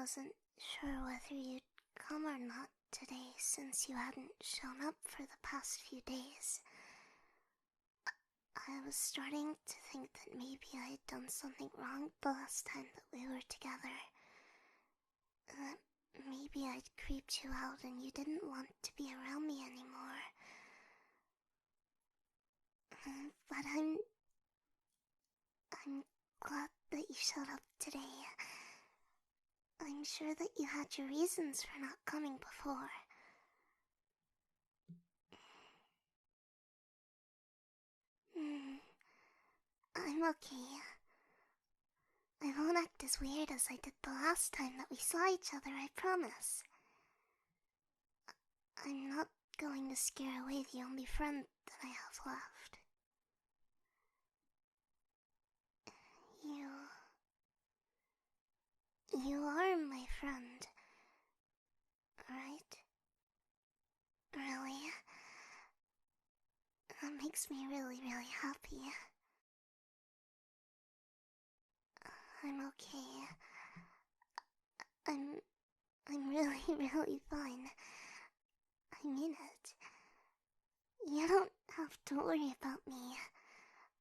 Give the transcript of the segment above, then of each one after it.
wasn't sure whether you'd come or not today since you hadn't shown up for the past few days. I was starting to think that maybe I had done something wrong the last time that we were together. That maybe I'd creeped you out and you didn't want to be around me anymore. But I'm glad that you showed up today. I'm sure that you had your reasons for not coming before. I'm okay. I won't act as weird as I did the last time that we saw each other, I promise. I'm not going to scare away the only friend that I have left. You are my friend, right? Really? That makes me really, really happy. I'm okay. I'm really, really fine. I mean it. You don't have to worry about me.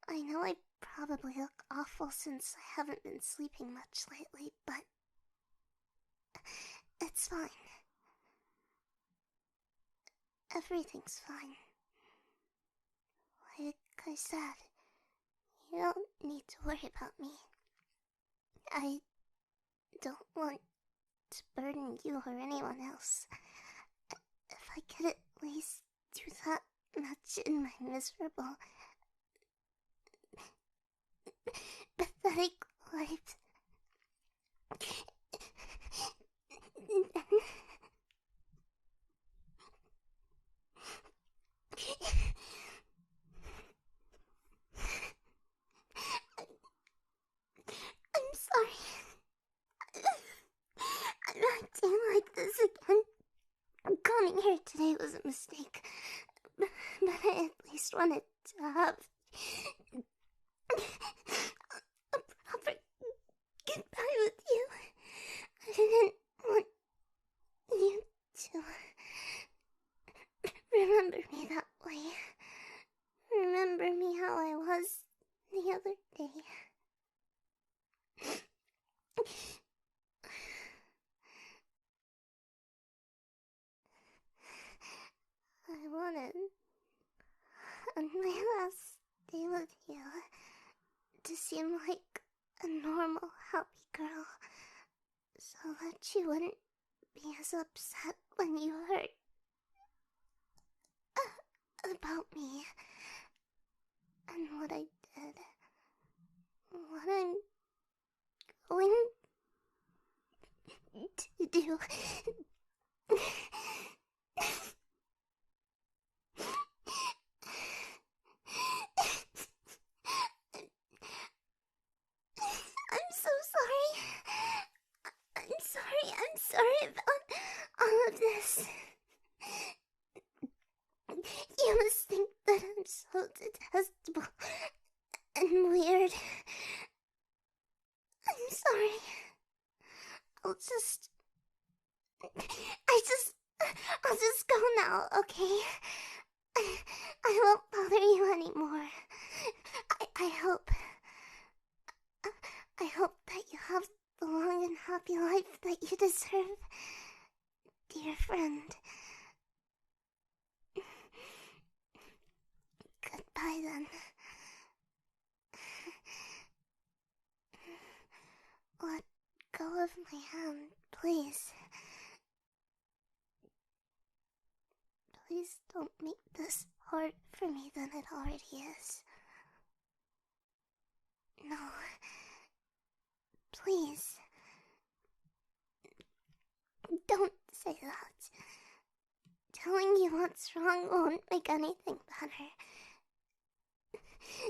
I know I probably look awful since I haven't been sleeping much lately, but it's fine. Everything's fine. Like I said, you don't need to worry about me. I don't want to burden you or anyone else. If I could at least do that much in my miserable, pathetic life, I'm sorry. I'm not acting like this again. Coming here today was a mistake, but I at least wanted to have a proper goodbye with you. I didn't want you to remember me that way. Remember me how I was the other day. I wanted, on my last day with you, to seem like a normal, happy girl, so that you wouldn't be as upset when you heard about me and what I did, what I'm going to do. I'm sorry about all of this. You must think that I'm so detestable and weird. I'm sorry. I'll just go now, okay? I won't bother you anymore. I hope that you have the long and happy life that you deserve, dear friend. Goodbye then. Let go of my hand, please. Please don't make this harder for me than it already is. No. Please. Don't say that. Telling you what's wrong won't make anything better.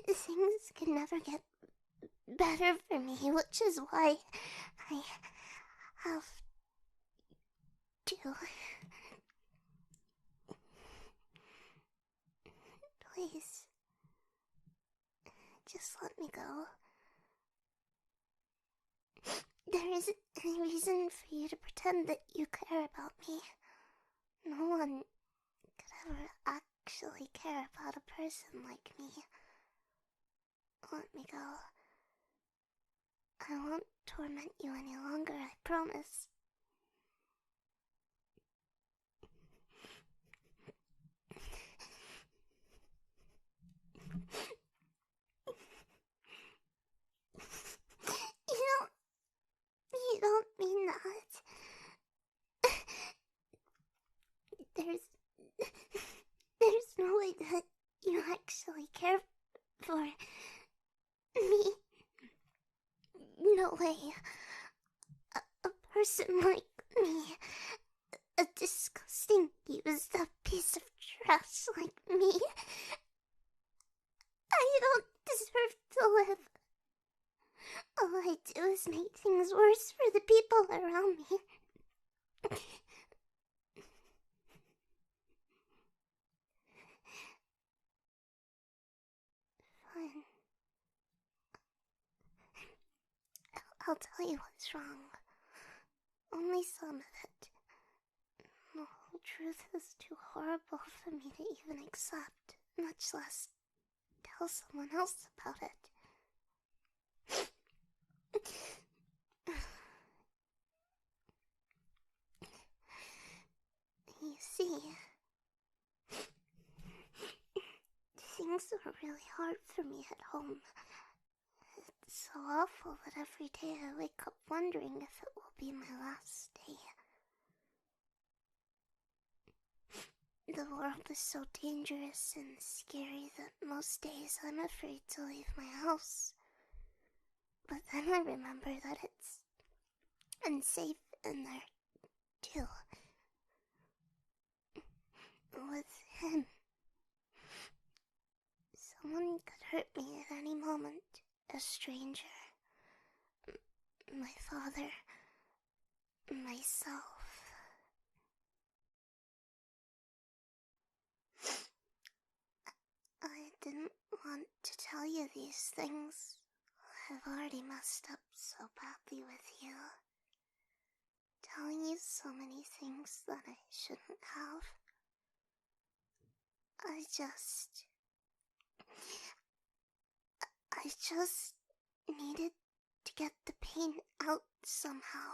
Things can never get better for me, which is why I have to. Please, just let me go. There isn't any reason for you to pretend that you care about me. No one could ever actually care about a person like me. Let me go. I won't torment you any longer, I promise. You don't mean that. There's no way that you actually care for me. No way. A person like me, a disgusting, used up piece of trash like me, I don't deserve to live. All I do is make things worse for the people around me. Fine. I'll tell you what's wrong. Only some of it. The whole truth is too horrible for me to even accept, much less tell someone else about it. You see, things are really hard for me at home. It's so awful that every day I wake up wondering if it will be my last day. The world is so dangerous and scary that most days I'm afraid to leave my house. But then I remember that it's unsafe in there, too. With him. Someone could hurt me at any moment. A stranger. My father. Myself. I didn't want to tell you these things. I've already messed up so badly with you. Telling you so many things that I shouldn't have. I just needed to get the pain out somehow.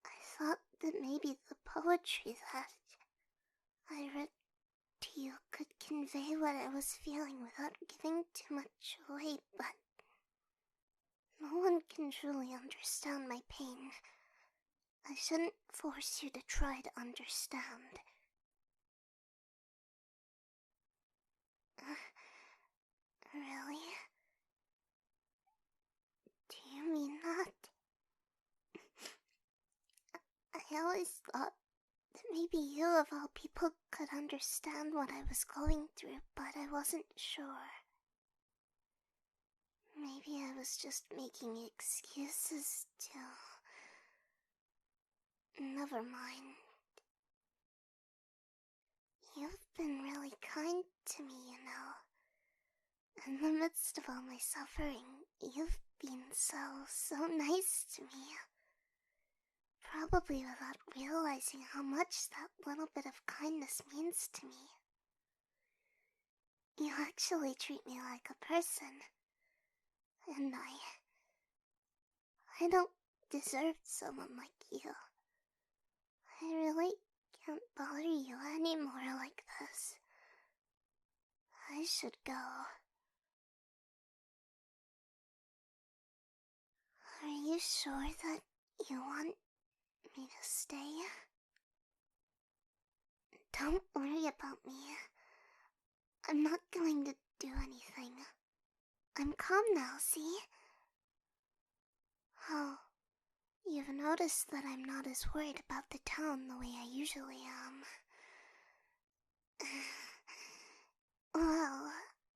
I thought that maybe the poetry that I read to you could convey what I was feeling without giving too much away, but no one can truly understand my pain. I shouldn't force you to try to understand. Really? Do you mean that? I always thought that maybe you of all people could understand what I was going through, but I wasn't sure. Maybe I was just making excuses to... Never mind. You've been really kind to me, you know. In the midst of all my suffering, you've been so nice to me. Probably without realizing how much that little bit of kindness means to me. You actually treat me like a person. And I don't deserve someone like you. I really can't bother you anymore like this. I should go. Are you sure that you want me to stay? Don't worry about me. I'm not going to do anything. I'm calm now, see? Oh, you've noticed that I'm not as worried about the town the way I usually am. Well,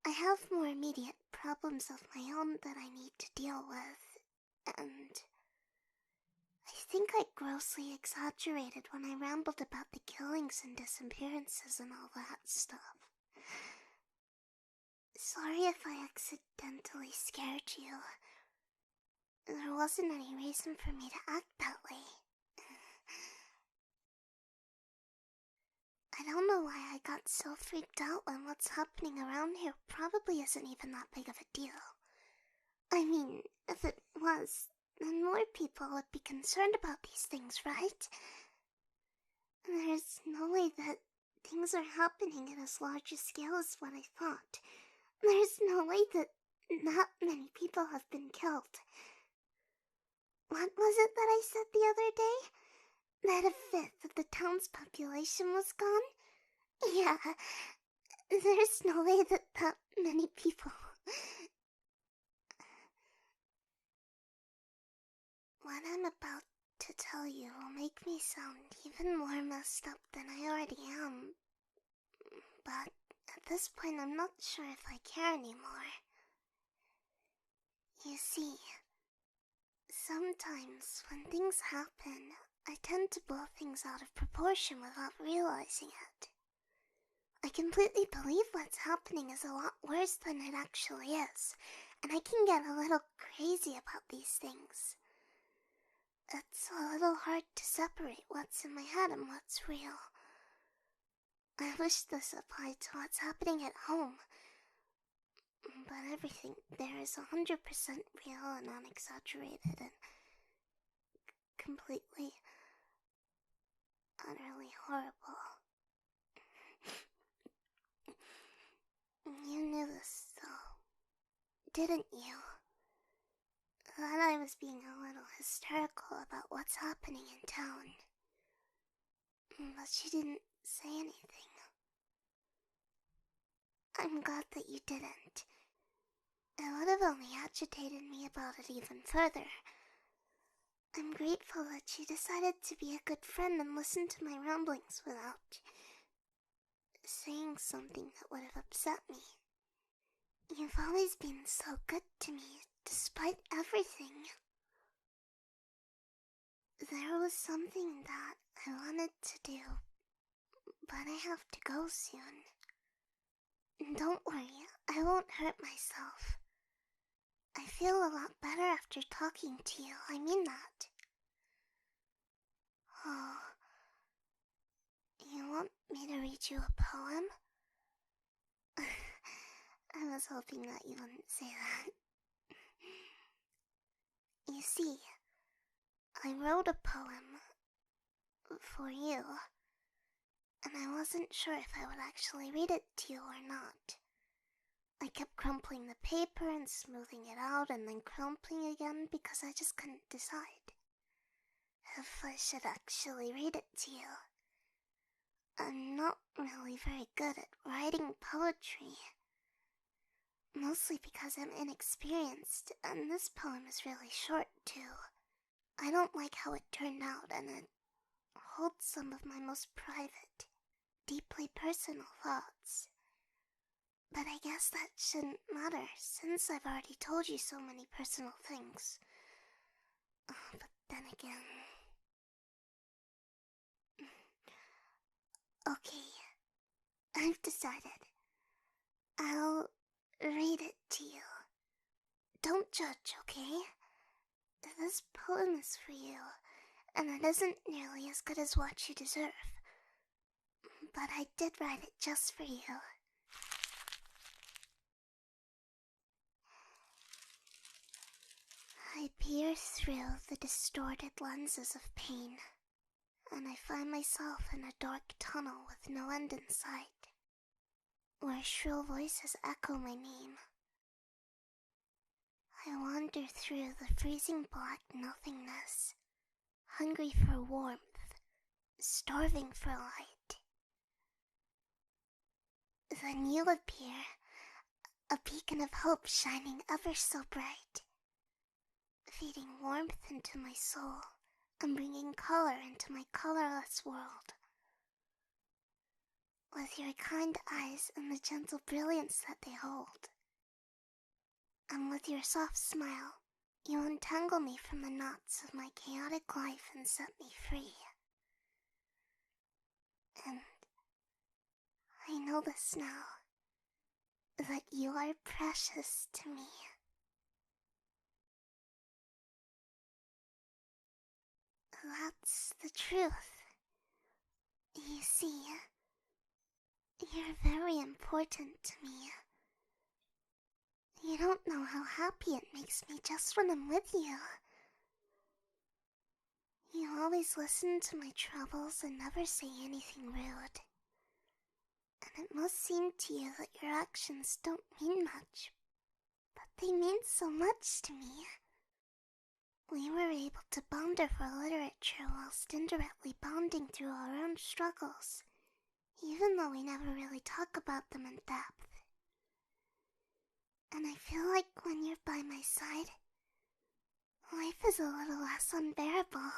I have more immediate problems of my own that I need to deal with, and I think I grossly exaggerated when I rambled about the killings and disappearances and all that stuff. Sorry if I accidentally scared you. there wasn't any reason for me to act that way. I don't know why I got so freaked out when what's happening around here probably isn't even that big of a deal. I mean, if it was, then more people would be concerned about these things, right? There's no way that things are happening at as large a scale as what I thought. There's no way that not many people have been killed. What was it that I said the other day? That a fifth of the town's population was gone? Yeah, there's no way that that many people... What I'm about to tell you will make me sound even more messed up than I already am. But at this point I'm not sure if I care anymore. You see, sometimes when things happen, I tend to blow things out of proportion without realizing it. I completely believe what's happening is a lot worse than it actually is, and I can get a little crazy about these things. It's a little hard to separate what's in my head and what's real. I wish this applied to what's happening at home, but everything there is 100% real and unexaggerated and completely, utterly horrible. You knew this, though, didn't you? That I was being a little hysterical about what's happening in town. But she didn't say anything. I'm glad that you didn't. It would have only agitated me about it even further. I'm grateful that she decided to be a good friend and listen to my ramblings without saying something that would have upset me. You've always been so good to me, despite everything. There was something that I wanted to do, but I have to go soon. Don't worry, I won't hurt myself. I feel a lot better after talking to you, I mean that. Oh, you want me to read you a poem? I was hoping that you wouldn't say that. You see, I wrote a poem for you, and I wasn't sure if I would actually read it to you or not. I kept crumpling the paper and smoothing it out and then crumpling again because I just couldn't decide if I should actually read it to you. I'm not really very good at writing poetry, mostly because I'm inexperienced, and this poem is really short too. I don't like how it turned out, and it holds some of my most private, deeply personal thoughts. But I guess that shouldn't matter, since I've already told you so many personal things. But then again... Okay, I've decided. I'll read it to you. Don't judge, okay? This poem is for you, and it isn't nearly as good as what you deserve. But I did write it just for you. I peer through the distorted lenses of pain, and I find myself in a dark tunnel with no end in sight, where shrill voices echo my name. I wander through the freezing black nothingness, hungry for warmth, starving for light. Then you appear, a beacon of hope shining ever so bright, feeding warmth into my soul and bringing color into my colorless world. With your kind eyes and the gentle brilliance that they hold, and with your soft smile, you untangle me from the knots of my chaotic life and set me free. And I know this now, that you are precious to me. That's the truth. You see, you're very important to me. You don't know how happy it makes me just when I'm with you. You always listen to my troubles and never say anything rude. And it must seem to you that your actions don't mean much, but they mean so much to me. We were able to bond over literature whilst indirectly bonding through our own struggles, even though we never really talk about them in depth. And I feel like when you're by my side, life is a little less unbearable.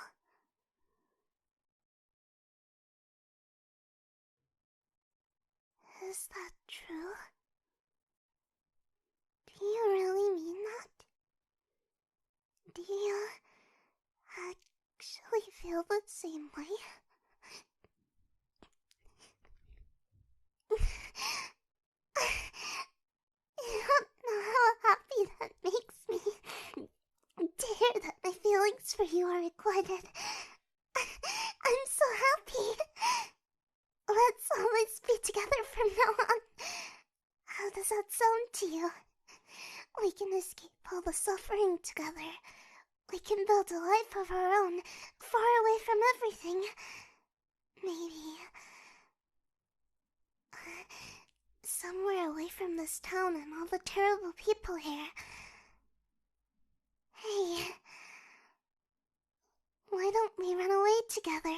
Is that true? Do you really mean that? Do you actually feel the same way? You don't know how happy that makes me to hear that my feelings for you are requited. I'm so happy. Let's always be together from now on. How does that sound to you? We can escape all the suffering together. We can build a life of our own, far away from everything. Maybe somewhere away from this town and all the terrible people here. Hey, why don't we run away together?